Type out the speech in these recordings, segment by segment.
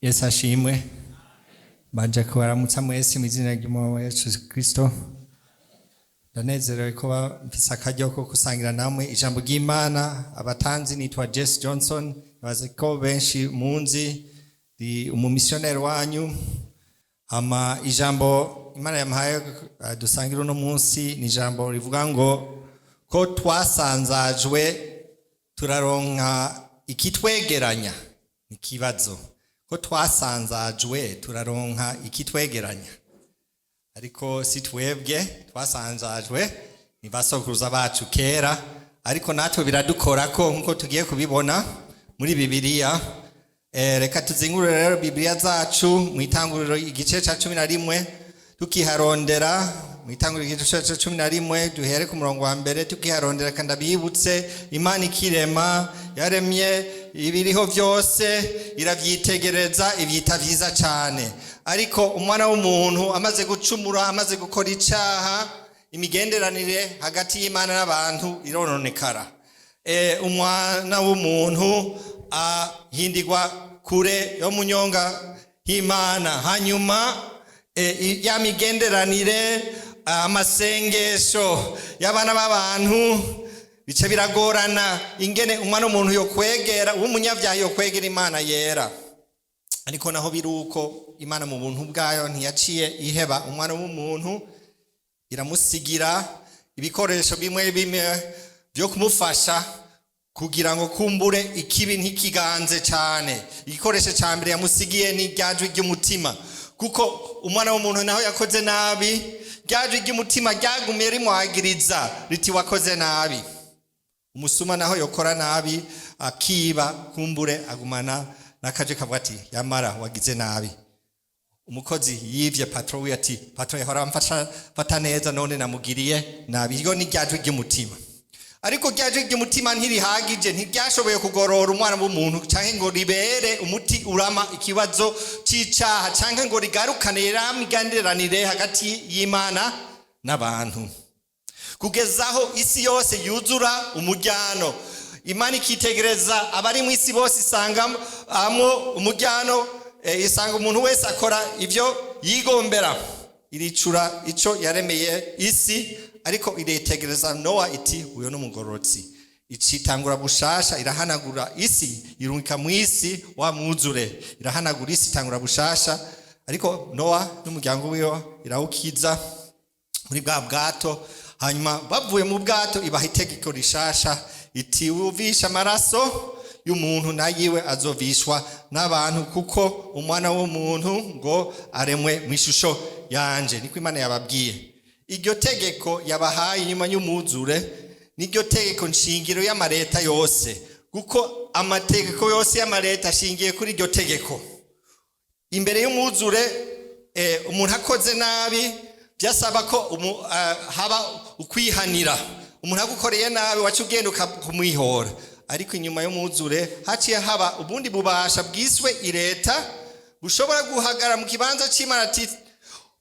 Yesu ashimwe. Banje kubaramutsa mwese mu izina ry'Umwami wacu Yesu Kristo. Ndanezerewe kuba mfise akaryo ko gusangira namwe ijambo ry'Imana. Abatanzi nitwa Jesse Johnson, bazi ko benshi munzi di umumissionnaire wanyu. Ama ijambo Imana yampaye dusangira uno munsi ni ijambo rivuga ngo ko twasanzajwe turaronka ikitwegeranya. Ikibazo ko twasanzajwe turaronka ikitwegeranya, ariko si twebwe twasanzajwe, ni basokuruza bacu kera, ariko natwe biradukorako nkuko tugiye kubibona muri Bibiliya. Reka tuzingurure rero Bibiliya zacu mu Itanguriro igice ca 11 tukiharondera. Mu Itanguriro igice ca 11 duhere ku murongo wa mbere tukiharondera, kandi abibutse Imana ikirema yaremye ibiriho byose, iravyitegereza ivyita vyiza cyane. Ariko umwana w'umuntu amaze gucumura, amaze gukora icaha, imigenderanire hagati y'Imana n'abantu irononekara. Umwana w'umuntu ahindirwa kure yo munyonga h'Imana. Hanyuma ya migenderanire, amasengesho y'abana b'abantu bice biragorana ingene umwana w'umuntu yo kwegera, umunyabyaha yo kwegera Imana yera. Ariko naho biruko, Imana mu buntu bwayo ntiyaciye iheba umwana w'umuntu, iramusigira ibikoresho bimwe bimwe byo kumufasha kugira ngo kumbure ikibi ntikiganze cyane. Igikoresho cya mbere yamusigiye ni ryajwi ry'umutima, kuko umwana w'umuntu naho yakoze nabi, ryajwi ry'umutima ryagumiye rimwagiriza riti wakoze nabi. Umusuma naho yokora nabi, akiba, kumbure agumana nakaje kavuga ati yamara wagize nabi. Umukozi yivye patron we ati patron yahora mfata neza none namugiriye nabi. Iyo ni ryajwi ry'umutima. Ariko ryajwi ry'umutima ntirihagije, ntiryashoboye kugorora umwana w'umuntu canke ngo ribere umuti urama ikibazo c'icaha, canke ngo rigarukane migenderanire hagati y'Imana n'abantu. Kugezaho isi yose yuzura umujyano, Imana ikitegereza abari mu isi bose, isangamo umujyano, isanga umuntu wese akora ivyo yigombera. Iricura ico yaremeye isi, ariko iritegereza Noa iti uyo n'umugororotsi. Icitangura bushasha, irahanagura isi, irungika mu isi wa muzure, irahanagura isi, itangura bushasha. Ariko Noa n'umuryango wiwe irawukiza muri bwa bwato. Hanyuma bavuye mu bwato ibaha itegeko rishasha, iti uvisha amaraso y'umuntu nayiwe azovishwa n'abantu, kuko umwana w'umuntu ngo aremwe mu ishusho yanje. Niko Imana yababwiye. Iryo tegeko yabahaye nyuma y'umuzure niryo tegeko nshingiro y'amareta yose, kuko amategeko yose y'amareta ashingiye kuri iryo tegeko. Imbere y'umuzure umuntu akoze nabi byasaba ko haba ukwihanira. Umuntu agukoreye nabi wacu ugenda ukamwihora. Ariko inyuma y'umuzure haciye haba ubundi bubasha bwiswe ireta, bushobora guhagara mu kibanza c'Imana. Ati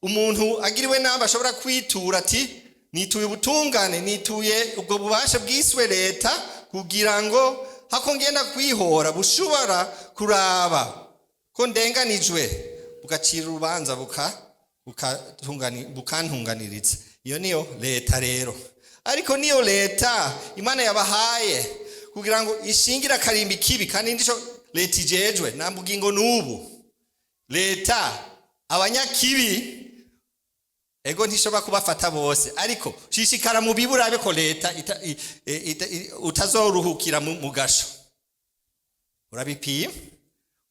umuntu agiriwe nabi ashobora kwitura ati nituye ubutungane, nituye ubwo bubasha bwiswe leta, kugira ngo hako ngenda kwihora bushobora kuraba ko ndenganijwe, bugacira urubanza bukantunganiriza. Iyo niyo leta rero. Ariko niyo leta Imana yabahaye kugira ngo ishingira karimbi kibi, kandi ndico leta ijejwe nambugingo n'ubu. Leta abanyakibi ego ntishobora kubafata bose, ariko shishikara mu biburabe ko leta utazoruhukira mu gasho. Urabipiye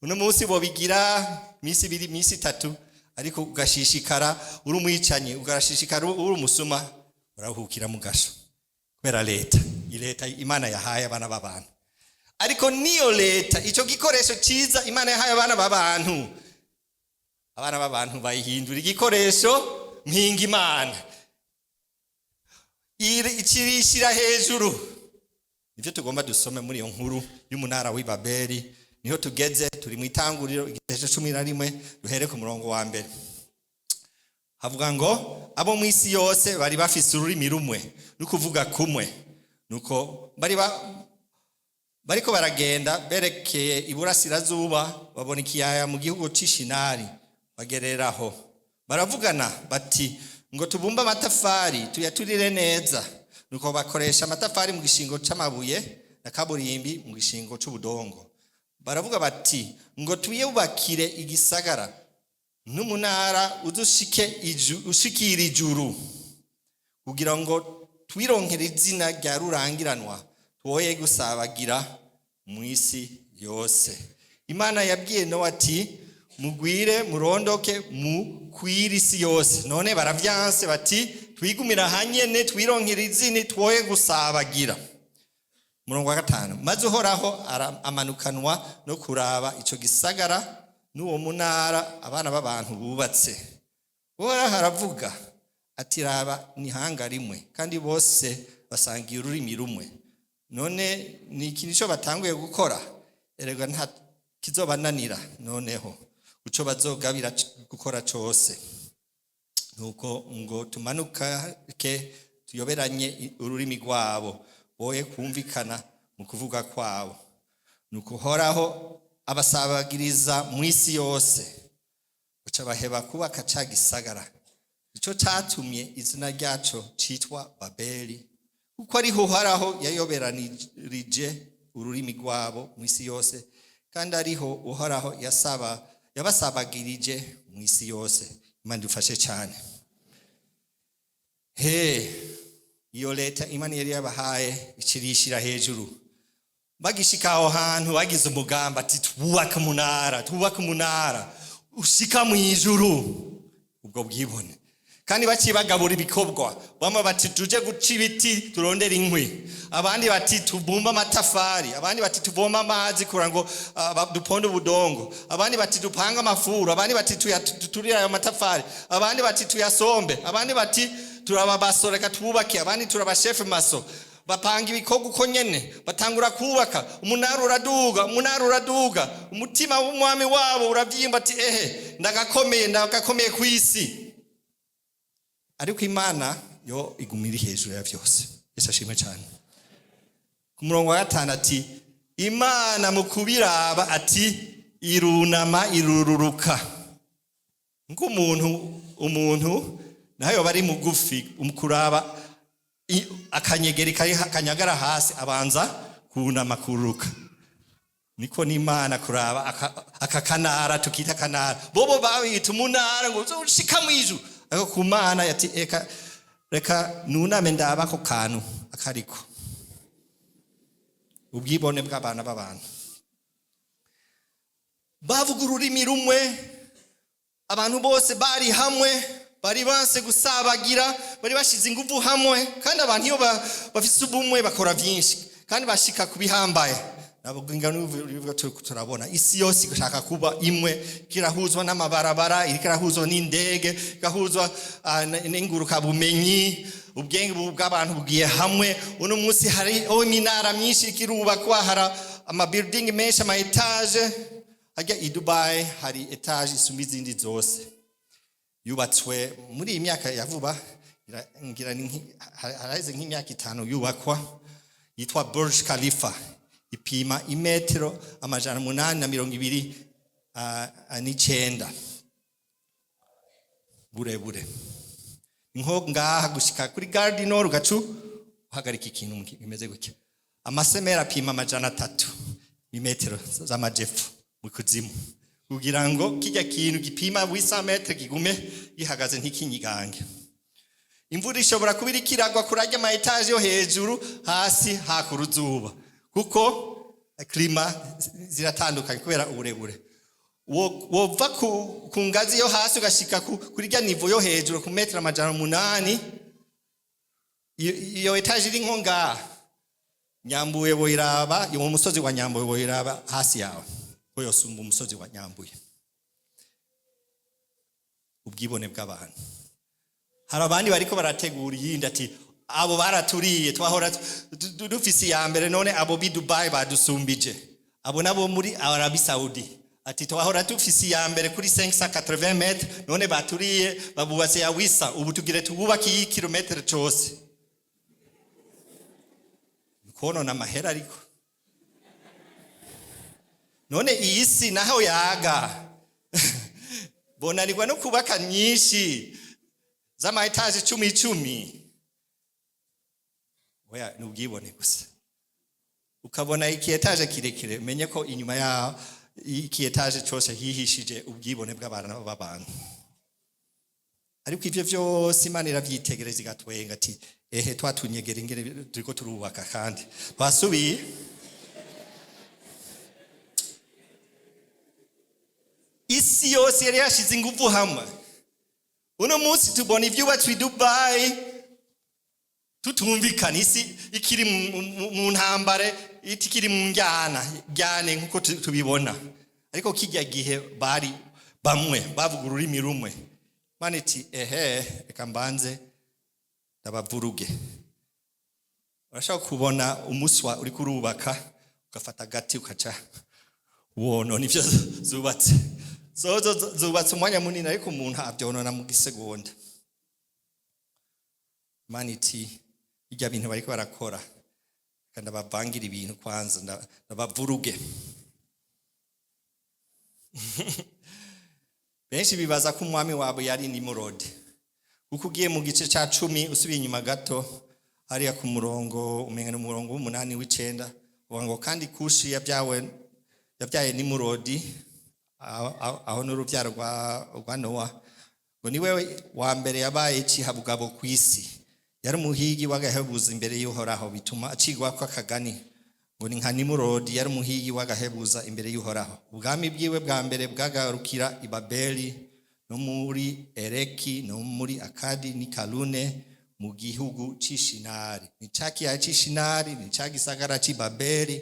uno munsi bobigira misi 2 misi 3, ariko ugashishikara uri umwicanyi, ugashishikara uri umusuma, uraruhukira mu gasho kubera leta. Ileta Imana yahaye abana b'abantu. Ariko niyo leta, ico gikoresho ciza Imana yahaye abana b'abantu, abana b'abantu bayihindura igikoresho mpinga Imana, ikirishira hejuru. Nivyo tugomba dusome muri iyo nkuru y'umunara w'i Babeli. Niho tugeze, turi mu Itanguriro igice 11 duhere ku murongo wa mbere. Havuga ngo abo mu isi yose bari bafise ururimi rumwe no kuvuga kumwe, nuko bari bariko baragenda berekeye iburasirazuba babona ikiyaya mu gihugu c'Ishinari bagereraho baravugana bati ngo tubumbe amatafari tuyaturire neza nuko bakoresha amatafari mu gishingo c'amabuye na kaburimbi mu gishingo c'ubudongo baravuga bati ngo tuyubakire igisagara n'umunara ushikira ijuru kugira ngo twironkere izina rya rurangiranwa twoye gusabagira mu isi yose. Imana yabwiye Nowa ati mugwire murondoke mukwire isi yose. None baravyanse bati twigumira hanyene twironkere izina twoye gusabagira. Murongo wa 5 maze uhoraho amanukanwa no kuraba ico gisagara n'uwo munara abana b'abantu bubatse. Uhoraho aravuga ati raba ni hanga rimwe kandi bose basangiye ururimi rumwe. None ni ikintu cyo batanguye gukora erega nta kizobananira noneho uco bazogabira gukora cyose. Nuko ngo tumanukake tuyoberanye ururimi rwabo boye kumvikana mu kuvuga kwabo. Nuko Uhoraho abasabagiriza mu isi yose uca baheba kubaka ca gisagara. Ico catumye izina ryaco citwa Babeli kuko ariho Uhoraho yayoberanirije ururimi rwabo mu isi yose kandi ariho Uhoraho yabasabagirije mu isi yose. Imana dufashe cyane. Iyo leta Imana yari yabahaye ikirishira hejuru bagishika aho hantu bagize umugamba ati tubaka umunara ushika mu ijuru ubwo bwibone kandi bacibagabura ibikobwa bamwe bati tuje guca ibiti turondera inkwi abandi bati tubumba amatafari abandi bati tuvoma amazi kugira ngo duponde ubudongo abandi bati dupanga amafuru abandi bati tuturira ayo matafari abandi bati tuyasombe abandi bati turababasoreka tububake abandi turabachef maso bapanga ibikorwa uko nyene batangura kubaka umunara uraduga umutima w'umwami wabo uravyimba ati ndagakomeye ku isi. Ariko Imana yo igumira hejuru ya byose. Yesu ashimwe cyane. Ku murongo wa 5 ati Imana mu kubiraba ati irunama irururuka umuntu nayo bari mugufi umukuraba akanyegeri kari kanyagara hasi abanza kunama kururuka. Niko n'Imana kuraba akakanara tukita kanara bobo babita umunara ngo ushika mu ijuru. Ako kumana yati reka nuname ndaba ko kantu akariko ubwibone bw'abana b'abantu bavuga ururimi rumwe abantu bose bari hamwe bari banse gusabagira bari bashize ingufu hamwe kandi abantu iyo bafise ubumwe bakora byinshi kandi bashika kubihambaye nabugingano turabona isi yose igashaka kuba imwe kirahuzwa n'amabarabara ikirahuzwa n'indege gahuzwa n'inguruka bumenyi ubwenge bw'abantu bugiye hamwe uno munsi hari iminara myinshi ikirubakwa hari ama building menshi ama etage ajya i Dubai hari etage isumba izindi zose yubatswe muri iyi myaka ya vuba ngira haraze nk'imyaka 5 yubakwa yitwa Burj Khalifa ipima imetero 829 burebure nko ngaha gushika kuri Gare Nord gacu uhagarika ikintu kimeze gutya amasemera apima 300 imetero z'amajepfo mu kuzimu kugira ngo kijya kintu gipima 800 metre kigume gihagaze ntikinyigange. Imvura ishobora kubira kiragwa kurajya ama etage yo hejuru hasi hakuruzuba kuko klima ziratandukanye kubera uburebure wova ku ngazi yo hasi ugashika kuri rya nivo yo hejuru ku metero 800 iyo etage iri nko ngaha Nyambuye boyiraba yo musozi wa Nyambuye boyiraba hasi yawe ko yosumba umusozi wa Nyambuye. Ubwibone bw'abantu hari abandi bariko barategura yindi ati abo baraturiye twahora dufisi ya mbere none abo bi Dubai badusumbije abo nabo muri Arabie Saoudi ati twahora dufisi ya mbere kuri 580 metre none baturiye babubatse ya wisa ubu tugire tububaki kilometre cyose kono na mahera ariko none iyi si naho yaga bonanirwa no kubaka nyinshi z'ama etaje 10 oya n'ubwibone gusa ukabona iki etaje kirekire menye ko inyuma ya iki etaje cyose hihishije ubwibone bw'abantu ariko ivyo vyose Imana iravyitegereza igatwenga ati ehe twatunyegera ingere turiko turubaka kandi twasubiye isi yose yari yashize ingufu hamwe uno munsi tubona ivyubatswe i Dubai tutumvikana isi ikiri mu ntambare itikiri mu njyane nkuko tubibona ariko kijya gihe bari bamwe bavuga ururimi rumwe Imana iti ehe reka mbanze ndabavuruge urashaka kubona umuswa uri kurubaka ugafata gati ukaca wono nivyo zubatse zubatse umwanya munini ariko umuntu abyonona mu gisegonda Imana iti ijya bintu bariko barakora kandi abavangira ibintu kwanza ndabavuruge benshi bibaza ko umwami wabo yari Nimurodi kuko ugiye mu gice ca 10 usubiye inyuma gato hariya ku murongo umengana umurongo w'8 w'9 ngo kandi Kushi yabyaye Nimurodi aho n'urubyaro rwa Nowa ngo niwe wa mbere yabaye ikihabugabo ku isi yari umuhigi w'agahebuza imbere y'Uhoraho bituma acigwa ko akagani ngo ni nka Nimurodi yari umuhigi w'agahebuza imbere y'Uhoraho ubwami bwiwe bwa mbere bwagarukira i Babeli no muri Ereki no muri Akadi ni Kalune mu gihugu c'Ishinari ni caki ya c'Ishinari ni cagisagara c'i Babeli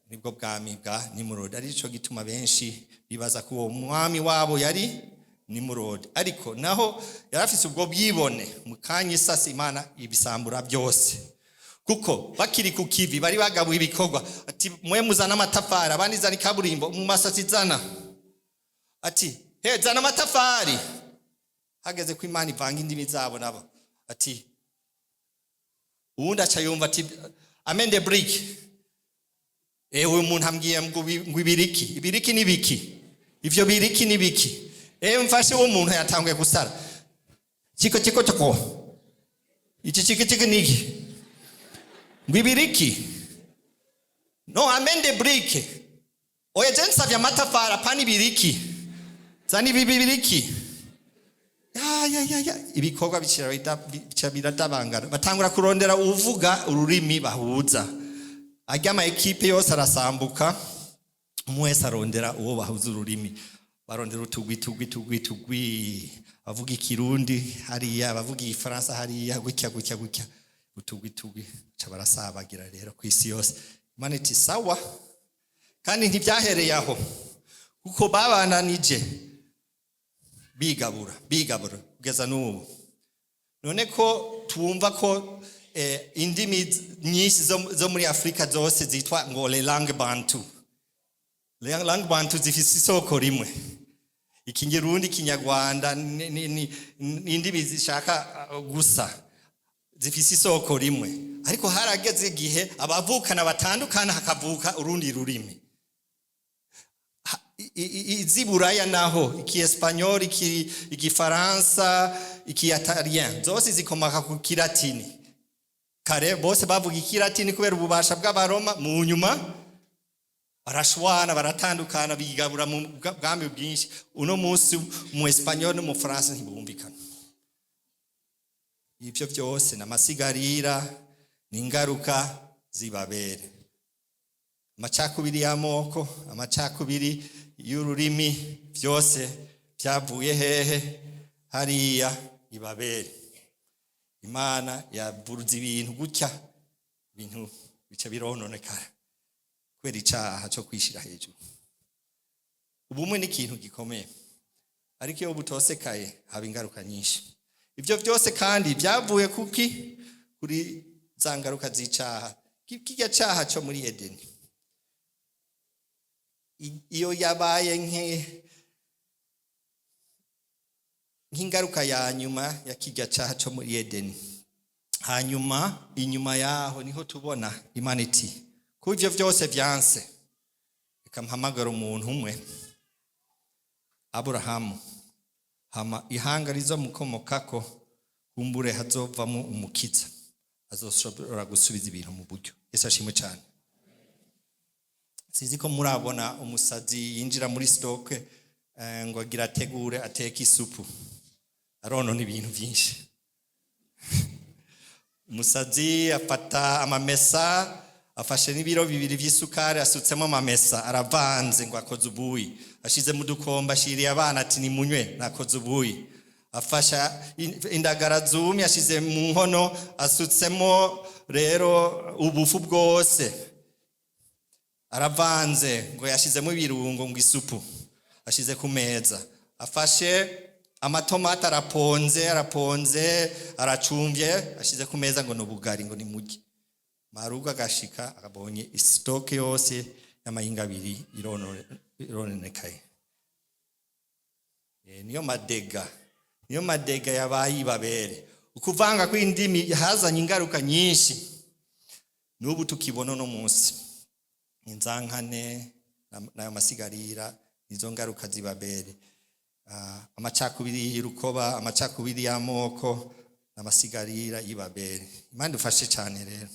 nibwo bwami bwa Nimurodi arico gituma benshi bibaza ko uwo mwami wabo yari Nimurodi ariko naho yarafise ubwo bwibone mukanye sasa Imana ibisambura byose kuko bakiri ku kivi bari bagabuye ibikorwa ati mwe muzana amatafari abandi zana ikaburimbo mu masasi zana ati he zana amatafari hageze ko Imana ivanga indimi zabo nabo ati uwundi aca yumva ati amende brick uyu muntu ambwiye ngo ibiriki ni biki ivyo biriki ni biki mfashe uwo muntu yatanguye gusara chiko iki niki ngwibiriki no amende brick oya jensavye amatafari apana ibiriki zani bibiriki ya ibikorwa bica biratabangana batangura kurondera uvuga ururimi bahuza ajyama ekipe yose arasambuka umwese arondera uwo bahuza ururimi barondera utugwi bavuga ikirundi hariya bavuga igifaransa hariya gutya utugwi ca barasabagira rero ku isi yose Imana iti sawa kandi ntibyahereye aho kuko babananije bigabura kugeza n'ubu none ko twumva ko indimi nyinshi zo muri Afrika zose zitwa ngo les langues bantu zifise isoko rimwe ikirundi kinyarwanda n'indimi zishaka gusa zifise isoko rimwe ariko harageze igihe abavukana batandukana hakavuka urundi rurimi iziburaya naho ikiespanyol igifaransa ikiitalien zose zikomaka ku kilatini kare bose bavuga ikilatini kubera ububasha bw'abaroma mu nyuma barashwana baratandukana bigabura mu bwami bwinshi uno munsi mu Espanyol no mu France ntibumvikana ivyo byose namasigarira n'ingaruka zibabere amacakubiri y'amoko amacakubiri y'ururimi byose byavuye hehe hariya ibabere Imana yaburuza ibintu gutya ibintu bica birononekara kwera icaha cyo kwishira hejuru ubumwe ni ikintu gikomeye ariko iyo butosekaye haba ingaruka nyinshi ivyo byose kandi byavuye kuki kuri za ngaruka z'icaha kijya caha cyo muri Edeni iyo yabaye nk'ingaruka ya nyuma ya kijya caha cyo muri Edeni hanyuma inyuma yaho niho tubona Imana iti ko ivyo byose byanse ikamuhamagara umuntu umwe Aburahamu hama ihanga rizomukomokako kumbure hazovamo umukiza azoshobora gusubiza ibintu mu buryo. Yesu ashimwe cyane. Sizi ko murabona umusazi yinjira muri stoke ngo agira ategure ateka isupu aronona ibintu byinshi. Umusazi afata amamesa afashe n'ibiro bibiri by'isukari asutsemo amamesa aravanze ngo akoze ubuyi ashize mu dukomba ashiriye abana ati ni munywe nakoze ubuyi. Afasha indagara zumye ashize mu nkono asutsemo rero ubufu bwose aravanze ngo yashizemo ibirungo ngo isupu ashize ku meza. Afashe amatomate araponze aracumbye ashize ku meza ngo nubugari ngo ni mujye. Maruga agashika akabonye stoke yose y'amahinga abiri irononekaye. Niyo madega yabaye ibabere. Ukuvanga kw'indimi hazanye ingaruka nyinshi n'ubu tukibona no munsi. Inzankane nayo masigarira nizo ngaruka zibabere. Amacakubiri y'urukoba, amacakubiri y'amoko n'amasigarira y'ibabere. Imana dufashe cyane rero.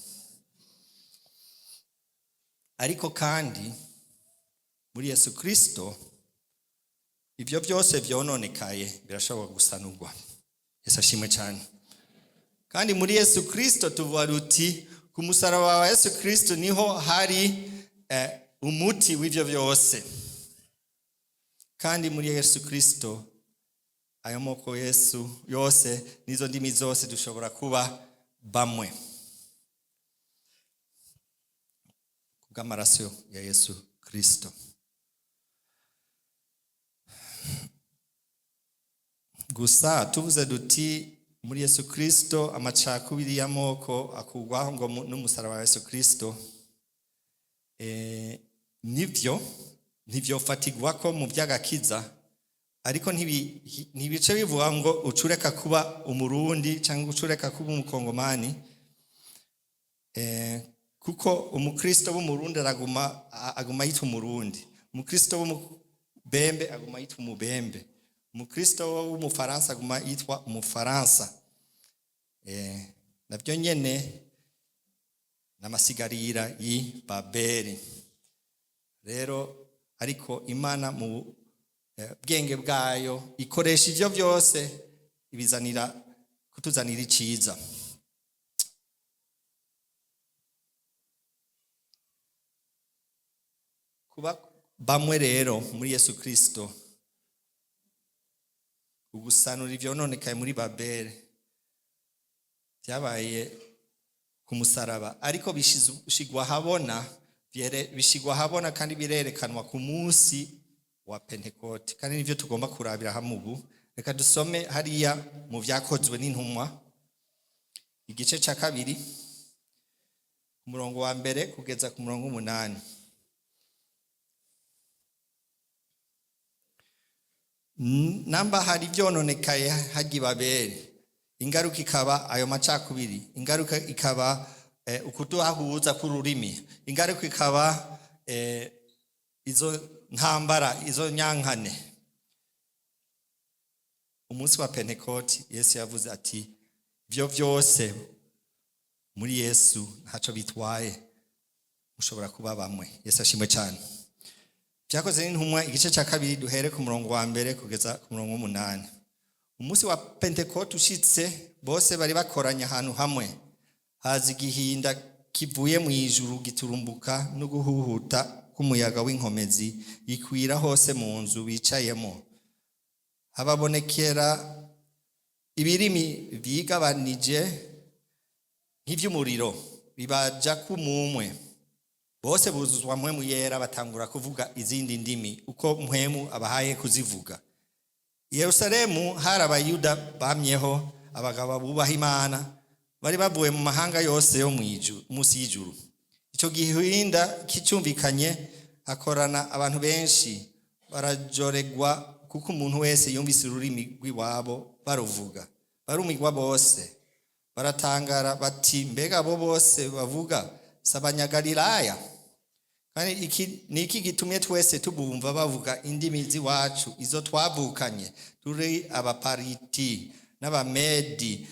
Ariko kandi muri Yesu Kristo ibyo byose byononekaye birashobora gusanurwa. Yesu ashimwe cyane. Kandi muri Yesu Kristo tuvuga ruti ku musaraba wa Yesu Kristo niho hari umuti w'ibyo byose. Kandi muri Yesu Kristo ayo moko Yesu yose nizo ndimi zose dushobora kuba bamwe kubw'amaraso ya Yesu Kristo. Gusa tuvuze duti muri Yesu Kristo amacakubiri y'amoko akugwaho ngo n'umusaraba wa Yesu Kristo nivyo fatigwa ko mu by'agakiza, ariko ntibice bivuga ngo ucureka kuba umurundi cyangwa ucureka kuba umukongomani, kuko umukristo w'umurundi aguma yitwa umurundi, umukristo w'umubembe aguma yitwa umubembe, umukristo w'umufaransa aguma yitwa umufaransa. Nabyo nyene n'amasigarira y'ibaberi. Rero ariko Imana mu bwenge bwayo ikoresha ivyo byose kutuzanira iciza. Kuba bamwe rero muri Yesu Kristo ugusanura ivyononekaye muri Babeli byabaye ku musaraba, ariko bishigwa habona kandi birerekanwa ku munsi wa Pentekote. Kandi nivyo tugomba kurabira hamwe ubu. Reka dusome hariya mu Vyakozwe n'Intumwa igice cya 2 umurongo wa 1 kugeza ku murongo 8. Namba hari byononekaye hagi Babeli, ingaruka ikaba ayo macakubiri, ingaruka ikaba ukutuhahuza k'ururimi, ingaruka ikaba izo ntambara, izo nyankane. Umunsi wa Pentekote Yesu yavuze ati byo byose muri Yesu ntaco bitwaye, mushobora kuba bamwe. Yesu ashimwe cyane. Vyakozwe n'Intumwa igice cya 2 duhere ku murongo wa 1 kugeza ku murongo 8. Umunsi wa Pentekote ushitse bose bari bakoranya ahantu hamwe, haza igihinda kivuye mu ijuru giturumbuka no guhuhuta k'umuyaga w'inkomezi gikwira hose mu nzu bicayemo. Hababonekera ibirimi bigabanije nk'ivy'umuriro bibaja kumumwe. Bose buzuzwa mpwemu yera batangura kuvuga izindi ndimi uko mpwemu abahaye kuzivuga. I Yerusalemu hari abayuda bamyeho, abagabo bubaha Imana bari bavuye mu mahanga yose yo munsi y'ijuru. Ico gihinda kicumvikanye akorana abantu benshi, barajoregwa kuko umuntu wese yumvise ururimi rw'iwabo baruvuga. Barumigwa bose baratangara bati mbega abo bose bavuga s'abanyagalilaya? kandi iki gitumye twese tubumva bavuga indimi z'iwacu izo twavukanye turi abapariti n'abamedi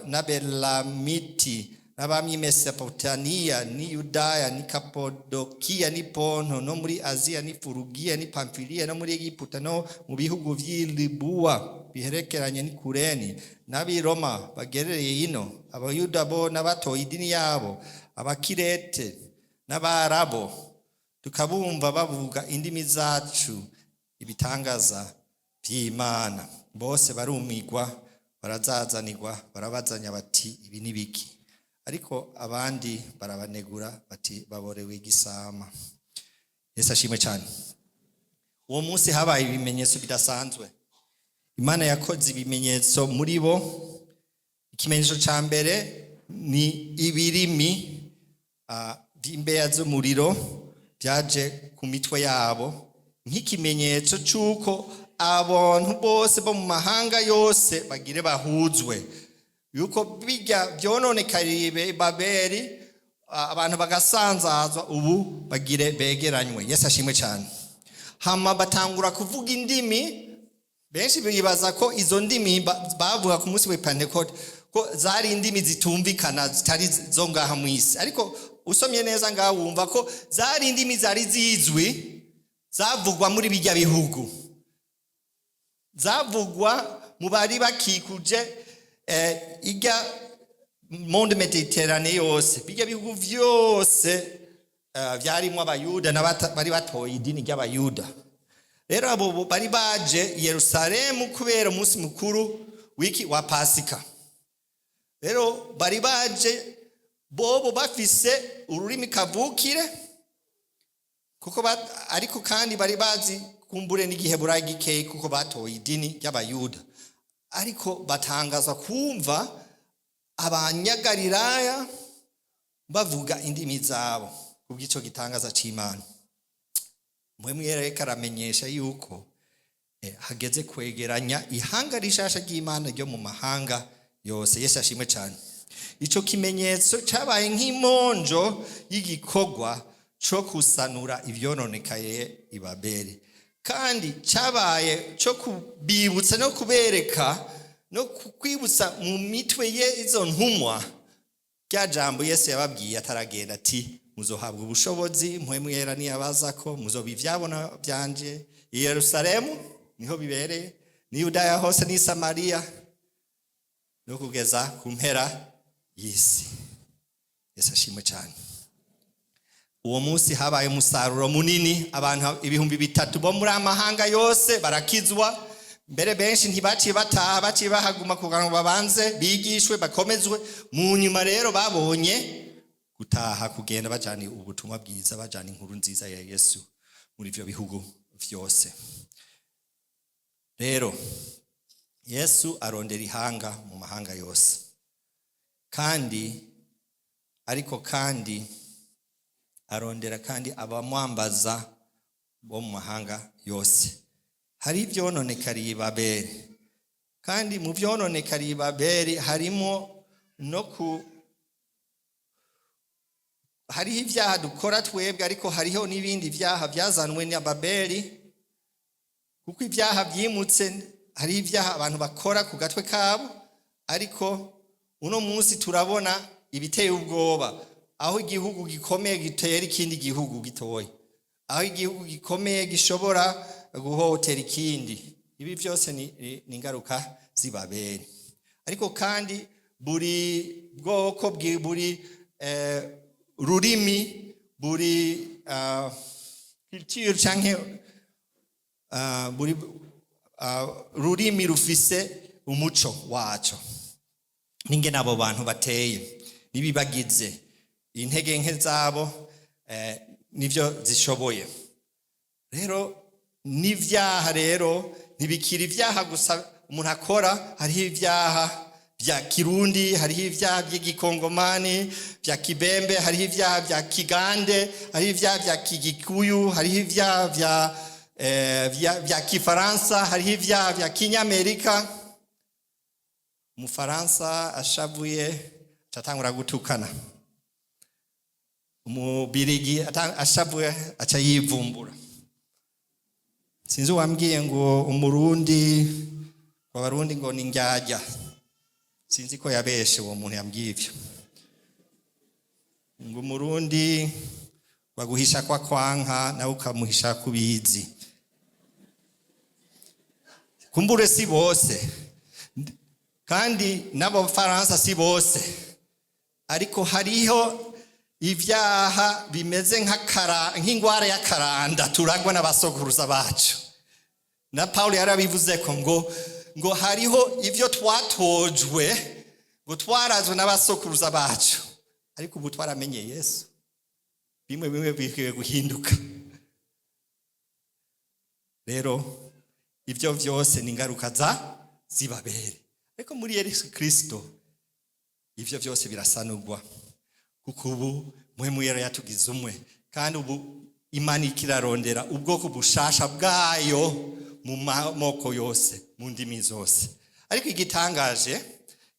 n'abelamiti n'abami Mesopotamiya ni Yudaya ni Kapadokiya ni Ponto no muri Aziya ni Furugiya ni Pamfiliya no muri Egiputa no mu bihugu vy'Ilibuwa biherekeranye ni Kureni n'abi Roma bagerereye ino abayuda bo n'abatoye idini yabo abakirete n'abarabo tukabumva bavuga indimi zacu ibitangaza by'Imana bose barumigwa barazazanirwa barabazanya bati ibi ni biki ariko abandi barabanegura bati baborewe igisama. Yesu ashimwe cyane. Uwo munsi habaye ibimenyetso bidasanzwe. Imana yakoze ibimenyetso muri bo. Ikimenyetso cya mbere ni ibirimi by'imbeya z'umuriro byaje ku mitwe yabo nk'ikimenyetso cy'uko abantu bose bo mu mahanga yose bagire bahuzwe, yuko bijya byononekariye Babeli abantu bagasanzazwa ubu bagire begeranywe. Yesu ashimwe cyane. Hama batangura kuvuga indimi. Benshi bibaza ko izo ndimi bavuga ku munsi wa Pentecote ko zari indimi zitumvikana zitari zo ngaha mu isi, ariko usomye neza ngaho wumva ko zari indimi zari zizwi zavugwa muri bijya bihugu, zavugwa mu bari bakikuje ijya monde Mediterane yose, bijya bihugu vyose byarimo abayuda n'abari batoye idini ry'abayuda. Rero abo bari baje Yerusalemu kubera umunsi mukuru wiki wa Pasika. Rero bari baje bobo bafise ururimi kavukire kuko ariko kandi bari bazi kumbure n'igiheburayi gikeye kuko batoye idini ry'abayuda, ariko batangaza kumva abanyagalilaya bavuga indimi zabo kubw'ico gitangaza c'Imana. Mwemwe rero karamenyesha yuko hageze kwegeranya ihanga rishasha ry'Imana ryo mu mahanga yose. Yesu ashimwe cyane. Ico kimenyetso cabaye nk'imonjo y'igikorwa cyo kusanura ivyononekaye i Babeli, kandi cabaye cyo kubibutsa no kubereka no kwibutsa mu mitwe ye izo ntumwa rya jambo Yesu yababwiye ataragenda ati muzohabwa ubushobozi mpwemwe yera niyabaza ko muzobivyabona byanje i Yerusalemu niho bibereye ni Yudaya hose ni Samariya no kugeza ku mpera y'isi. Yesu ashimwe cyane. Uwo munsi habaye umusaruro munini, abantu 3,000 bo muri amahanga yose barakizwa. Mbere benshi ntibaciye bataha, baciye bahaguma kugira ngo babanze bigishwe bakomezwe. Mu nyuma rero babonye gutaha kugenda bajana ubutumwa bwiza, bajana inkuru nziza ya Yesu muri ivyo bihugu vyose. Rero Yesu arondera ihanga mu mahanga yose, kandi arondera kandi abamwambaza bo mu mahanga yose. Hari ivyononekariye Babeli, kandi mu vyononekariye Babeli harimo no hariho ivyaha dukora twebwe, ariko hariho n'ibindi vyaha byazanwe na Babeli, kuko ivyaha byimutse. Hari ivyaha abantu bakora ku gatwe kabo, ariko uno munsi turabona ibiteye ubwoba, aho igihugu gikomeye gitera ikindi gihugu gitoye, aho igihugu gikomeye gishobora guhotera ikindi. Ibi byose ni ingaruka z'Ibabeli. Ariko kandi buri bwoko buri rurimi, buri culture canke buri rurimi rufise umuco waco, ninge nabo bantu bateye nibibagize intege nke zabo nivyo zishoboye. Rero n'ivyaha rero ntibikira ivyaha gusa umuntu akora. Hariho ivyaha vya Kirundi, hariho ivyaha vy'Igikongomani, vya Kibembe, hariho ivyaha vya Kigande, hariho ivyaha vya Kigikuyu, hariho ivyaha vya Kifaransa, hariho ivyaha vya Kinyamerika. Umufaransa ashavuye catangura gutukana, umubirigi ashavuye aca yivumbura. Sinzi wambwiye ngo umurundi w'abarundi ngo ni njyajya. Sinzi ko yabeshe uwo muntu yambwiye ivyo. Ngo umurundi baguhisha kwa kwanka nawe ukamuhisha kubizi. Kumbure si bose kandi n'abo Faransa si bose, ariko hariho ivyaha bimeze nk'ingwara y'akaranda turagwa n'abasokuruza bacu. Na Paulo yarabivuze ko ngo hariho ivyo twatojwe ngo twarazwe n'abasokuruza bacu, ariko ubu twaramenye Yesu bimwe bikwiye guhinduka. Rero ivyo vyose ni ingaruka zibabere, ariko muri Yesu Kristo ivyo vyose birasanurwa, kuko ubu mwe yatugize umwe, kandi ubu Imana ikirarondera ubwoko bushasha bwayo mu moko yose, mu ndimi zose. Ariko igitangaje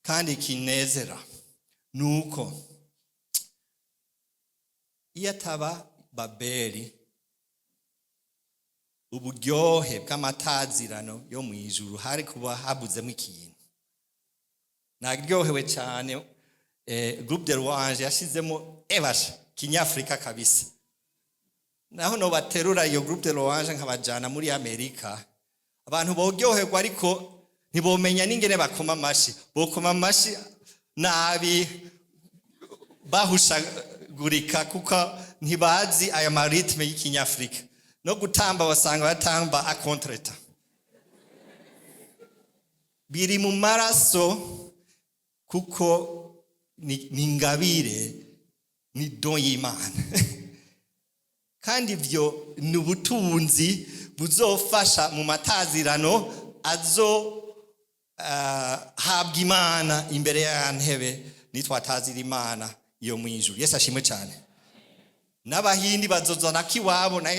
kandi kinezera nuko iyo ataba Babeli, uburyohe bw'amatazirano yo mu ijuru hari kuba habuzemo ikintu. Naryohewe cyane groupe de louange yashizemo ebasha kinyafrika kabisa. Naho no baterura iyo groupe de louange nkabajana muri Amerika, abantu boryoherwa ariko ntibomenya n'ingene bakoma amashi. Bokoma amashi nabi bahushagurika kuko ntibazi aya maritme y'ikinyafrika. No gutamba basanga batamba a contreta. Biri mu maraso kuko ni ngabire, ni don y'Imana. Kandi ivyo ni ubutunzi buzofasha mu matazirano habwa Imana imbere ya ntebe nitwatazira Imana iyo mu ijuru. Yesu ashimwe cyane. N'abahindi bazozana kiwabo na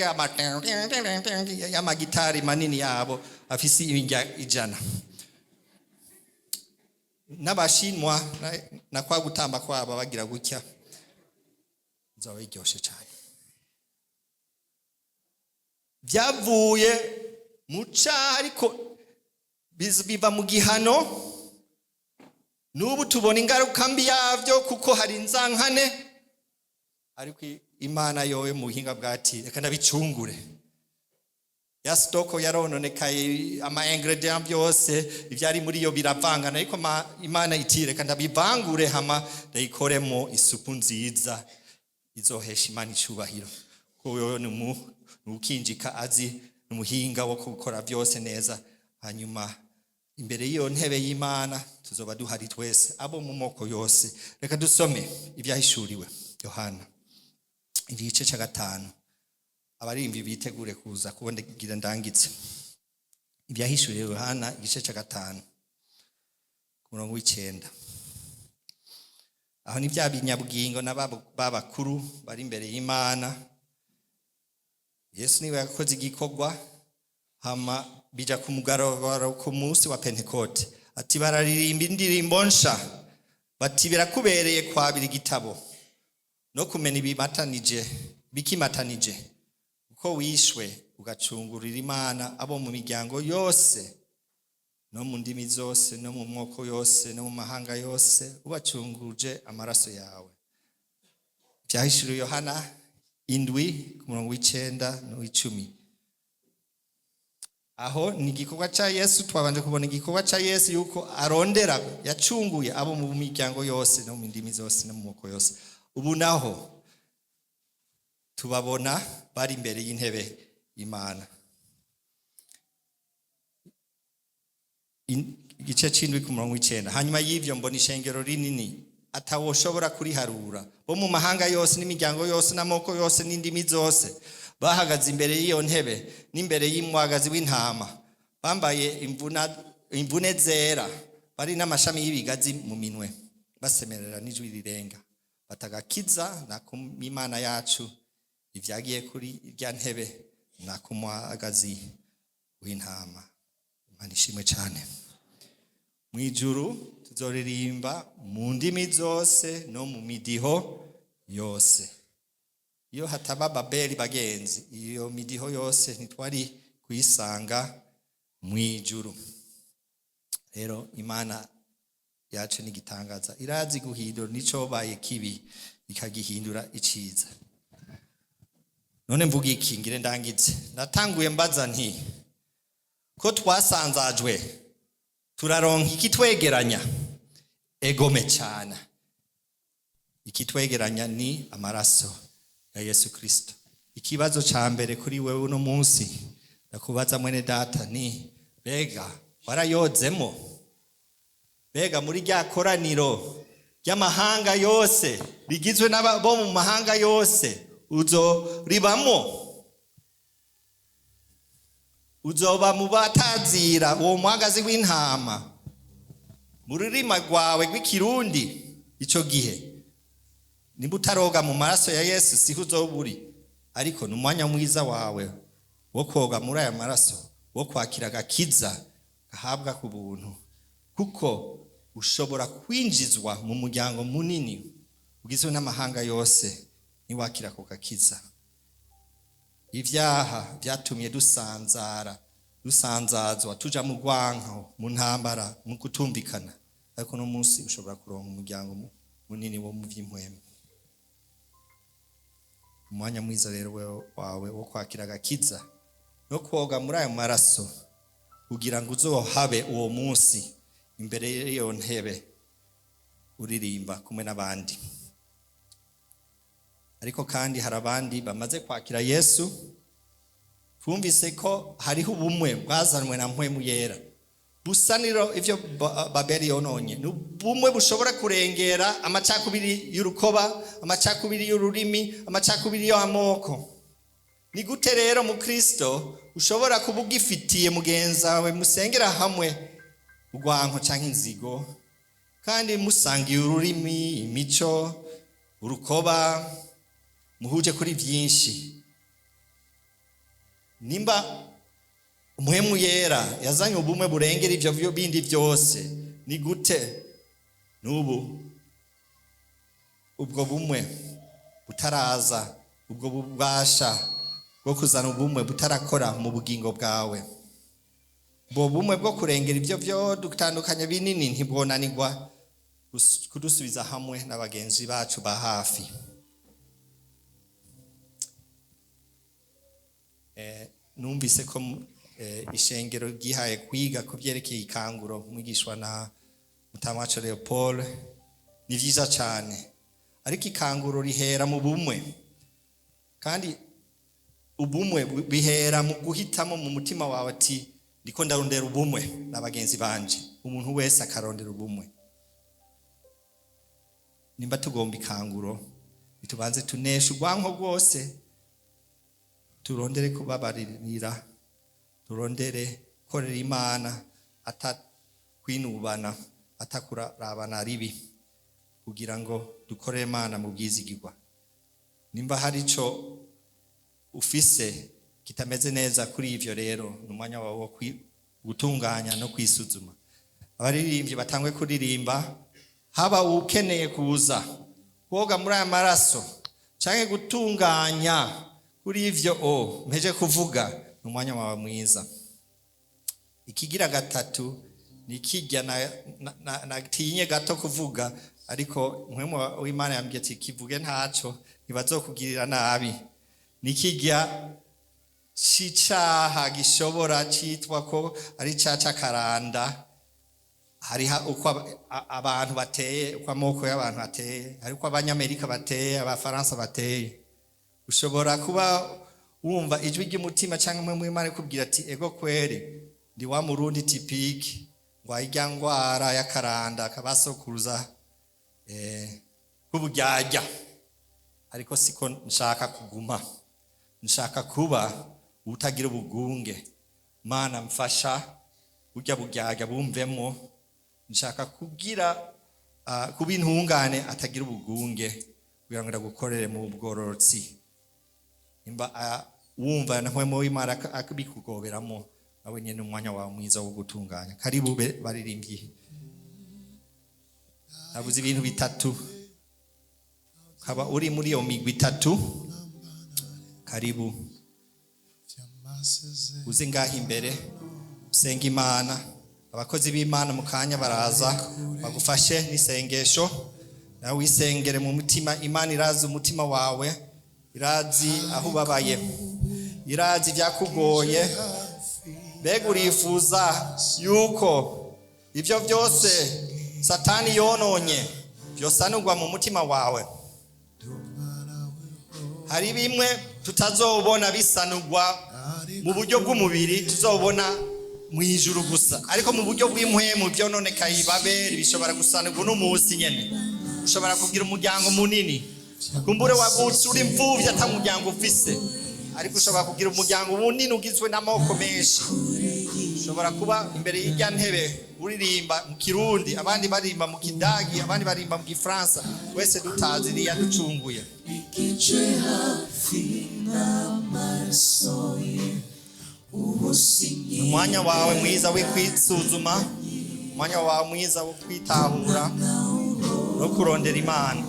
y'amagitari manini yabo afisi ijana. N'abashinwa na kwa gutamba kwabo bagira gutya, nzawe iryoshe cyane. Byavuye mu cyaha ariko biva mu gihano. N'ubu tubona ingaruka mbi yavyo kuko hari inzankane, ariko Imana yowe mu buhinga bwati reka ndabicungure. Ya stoko yarononekaye, ama ingredient byose ivyari muri yo biravangana, ariko Imana iti reka ndabivangure hama ndayikoremo isupu nziza izohesha Imana icubahiro. Ko nukinjika azi n'umuhinga wo gukora byose neza. Hanyuma imbere y'iyo ntebe y'Imana tuzoba duhari twese abo mu moko yose. Reka dusome ibyahishuriwe Yohana igice cya 5. Abarimbi bitegure kuza kubongira ndangitse. Ibyahishuriwe Yohana igice cya 5 ku murongo w'9. Aho ni bya binyabugingo n'ababakuru bari imbere y'Imana. Yesu niwe yakoze igikorwa, hama bija ku mugaragaro ku munsi wa Pentekote. Ati bararirimba indirimbo nsha, bati birakubereye kwabira igitabo no kumena bikimatanije uko wishwe ugacungurira Imana abo mu miryango yose no mu ndimi zose no mu moko yose no mu mahanga yose, ubacunguje amaraso yawe. Byahishuriwe Yohana 7 ku murongo w'9 no w'10. Aho ni igikorwa cha Yesu. Twabanje kubona igikorwa cha Yesu yuko arondera, yacunguye abo mu miryango yose no mu ndimi zose no mu moko yose. Ubu naho tubabona bari imbere y'intebe y'Imana. Igice c'indwi ku murongo w'9. Hanyuma y'ivyo mbona ishengero rinini atawoshobora kuriharura, bo mu mahanga yose n'imiryango yose n'amoko yose n'indimi zose, bahagaze imbere y'iyo ntebe n'imbere y'umwagazi w'intama, bambaye imvune zera, bari n'amashami y'ibigazi mu minwe, basemerera n'ijwi rirenga batagakiza na Imana yacu ivyagiye kuri irya ntebe na kumwagazi w'intama. Imana ishimwe cyane. Mu ijuru tuzoririmba mu ndimi zose no mu midiho yose. iyo hataba Babeli bagenzi, iyo midiho yose ntitwari kuyisanga mu ijuru. Rero Imana yacu n'igitangaza, irazi guhindura n'icobaye kibi ikagihindura iciza. None mvuga iki ngire ndangize, natanguye mbaza nti ko twasanzajwe turaronka ikitwegeranya. Egome cyane, ikitwegeranya ni amaraso ya Yesu Kristo. Ikibazo ca mbere kuri wewe uno munsi ndakubaza mwene data ni bega warayozemo? Bega muri rya koraniro ry'amahanga yose rigizwe n'abo mu mahanga yose uzoribamo? Uzoba mu batazira uwo muhagazi w'intama mu rurima rwawe rw'ikirundi? Ico gihe nimba utaroga mu maraso ya Yesu siho uzoburi, ariko n'umwanya mwiza wawe wo koga muri aya maraso, wo kwakira agakiza gahabwa ku buntu, kuko ushobora kwinjizwa mu muryango munini ugizwe n'amahanga yose niwakira ako gakiza. Ivyaha vyatumye dusanzazwa tuja mu rwanko, mu ntambara, mu kutumvikana, ariko no munsi ushobora kuronka umuryango munini wo mu vy'impwemu. Umwanya mwiza rero wawe wo kwakira agakiza no koga muri ayo maraso kugira ngo uzohabe uwo munsi imbere y'iyo ntebe uririmba kumwe n'abandi. Ariko kandi hari abandi bamaze kwakira Yesu, twumvise ko hariho ubumwe bwazanwe na mpwemu yera busaniro ivyo Babeli yononye. Ubumwe bushobora kurengera amacakubiri y'urukoba, amacakubiri y'ururimi, amacakubiri y'amoko. Ni gute rero mu Kristo ushobora kuba ugifitiye mugenzi wawe musengera hamwe urwanko canke inzigo, kandi musangiye ururimi, imico, urukoba, muhuje kuri vyinshi? Nimba mpwemu yera yazanye ubumwe burengera ivyo bindi vyose, ni gute n'ubu ubwo bumwe butaraza, ubwo bubasha bwo kuzana ubumwe butarakora mu bugingo bwawe? Ubwo bumwe bwo kurengera ivyo vyo dutandukanye binini ntibwonanirwa kudusubiza hamwe n'abagenzi bacu ba hafi. Numvise ko ishengero gihaye kwiga kubyerekeye ikanguro mwigishwa na Mutamacho Leopold, ni vyiza cyane, ariko ikanguro rihera mu bumwe, kandi ubumwe bihera mu guhitamo mu mutima wawe ati ndiko ndarondera ubumwe n'abagenzi banje. Umuntu wese akarondera ubumwe. Nimba tugomba ikanguro, bitubanze tunesha urwanko rwose, turondere kubabaririra, turondere korera Imana atakwinubana, atakurabana ribi, kugira ngo dukorere Imana mu bwizigirwa. Nimba hari ico ufise kitameze neza kuri ivyo, rero n'umwanya wawe wo gutunganya no kwisuzuma. Abaririmbyi batangwe kuririmba, haba ukeneye kuza koga muri aya maraso canke gutunganya kuri ivyo mpeje kuvuga, n'umwanya wawe mwiza. Ikigira gatatu ni kirya natinye gato kuvuga, ariko mpwemu w'Imana yambwiye ati kivuge ntaco ntibazokugirira nabi. Ni kirya c'icaha gishobora citwa ko ari caca karanda. Hari uko abantu bateye, uko amoko y'abantu bateye, hari uko abanyamerika bateye, abafaransa bateye. Ushobora kuba wumva ijwi ry'umutima cyangwa mpwemu w'Imana kubwira ati ego kweri ndi wa Murundi tipiki ngwayirya ngwara ya karanda kabasokuruza kuburyarya, ariko siko nshaka kuguma, nshaka kuba utagira ubugunge. Mana mfasha burya buryarya bumvemo, nshaka kugira kuba intungane atagira ubugunge, kugira ngo ndagukorere mu bwororotsi. Nimba wumva na mpwemu w'Imana akabikugoberamo, nawe nyene umwanya wawe mwiza wo gutunganya. Karibu baririmbyi. Nabuze ibintu bitatu, kaba uri muri iyo migwi itatu karibu uze ngaho imbere usenga Imana. Abakozi b'Imana mu kanya baraza bagufashe n'isengesho, nawe wisengere mu mutima. Imana irazi umutima wawe, irazi aho ubabaye, irazi ibyakugoye. Mbega urifuza yuko ibyo byose Satani yononye byosanurwa mu mutima wawe? Hari bimwe tutazobona bisanurwa mu buryo bw'umubiri, tuzobona mu ijuru gusa, ariko mu buryo bw'impwemu byononekaye ibaberi bishobora gusanurwa n'umunsi nyene. Ushobora kugira umuryango munini, kumbure wavutse uri imfuvyi ata muryango ufise, ariko ushobora kugira umuryango munini ugizwe n'amoko menshi. Ushobora kuba imbere y'irya ntebe uririmba mu Kirundi, abandi barimba mu Kidagi, abandi barimba mu Gifaransa, wese dutazi yaducunguye. Umwanya wawe mwiza wo kwisuzuma, umwanya wawe mwiza wo kwitahura no kurondera Imana.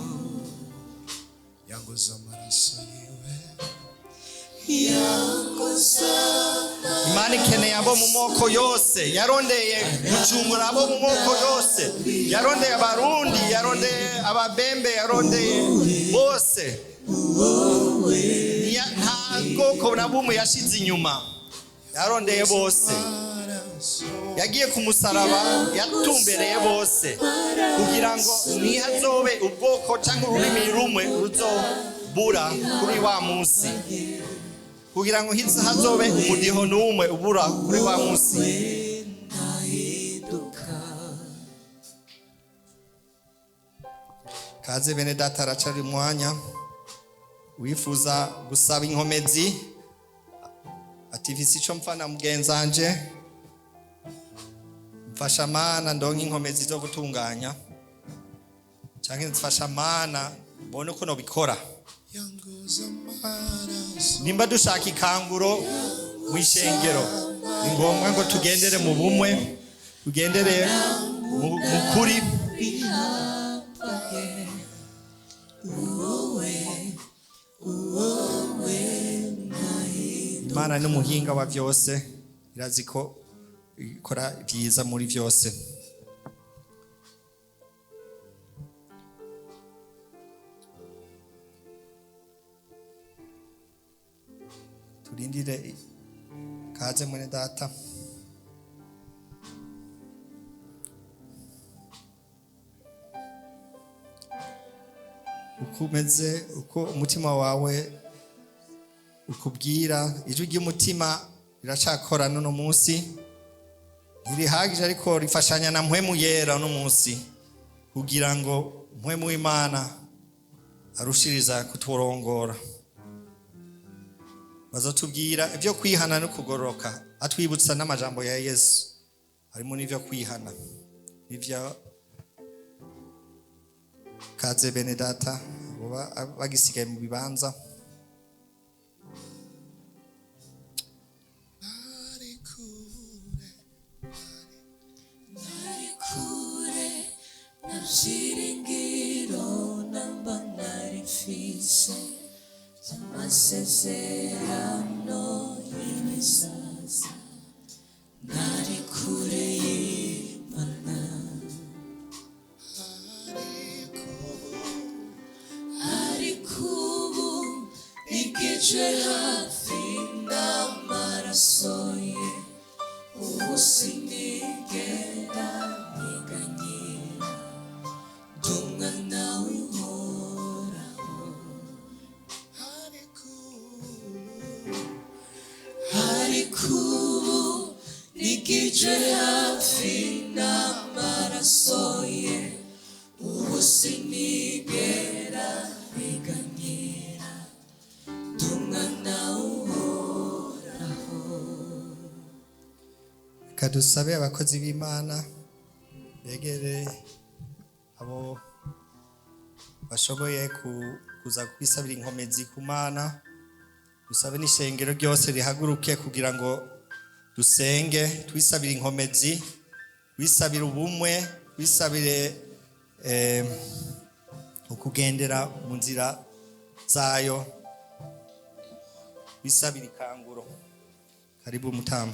Imana ikeneye abo mu moko yose, yarondeye gucungura abo mu moko yose, yarondeye Abarundi, yarondeye Ababembe, yarondeye bose. Nta bwoko na bumwe yashize inyuma, yarondeye bose. Yagiye ku musaraba, yatumbereye bose, kugira ngo ntihazobe ubwoko cyangwa ururimi rumwe ruzobura kuri wa munsi, kugira ngo hazobe umudiho n'umwe ubura kuri wa munsi. Kaze bene data, aracari umwanya. Wifuza gusaba inkomezi ati mfise ico mpfa na mugenzanje, mfasha Mana ndonke inkomezi zo gutunganya, canke mfasha Mana mbone uko nobikora. Nimba dushaka ikanguro mw'ishengero, ni ngombwa ngo tugendere mu bumwe, tugendere mu kuri. Imana ni umuhinga wa byose, irazi ko ikora byiza muri byose. Turindire. Kaze mwene data. Uko umeze, uko umutima wawe ukubwira, ijwi ry'umutima riracakora n'uno munsi. Ntirihagije, ariko rifashanya na mpwemu yera uno munsi, kugira ngo mpwemu w'Imana arushiriza kuturongora. Bazotubwira ibyo kwihana no kugororoka, atwibutsa n'amajambo ya Yesu, harimo n'ibyo kwihana n'ibyo. Kaze bene data bagisigaye mu bibanza. Shiringiro namba narifise amasezerano y'imisaza, nari kure y'Imana, ariko ubu nigejwe hafi n'amaraso ye, ubu sinigera niganyira, umwana w'uhoraho, ariko ubu nigejwe hafi n'amaraso ye, ubu sinigera niganyira, umwana w'uhoraho. Kadusabe abakozi b'Imana begere abo bashoboye kuza kwisabira inkomezi ku Mana. Dusabe n'ishengero ryose rihaguruke kugira ngo dusenge, twisabire inkomezi, twisabire ubumwe, twisabire ukugendera mu nzira zayo. wisabira ikanguro. Karibu mutamu.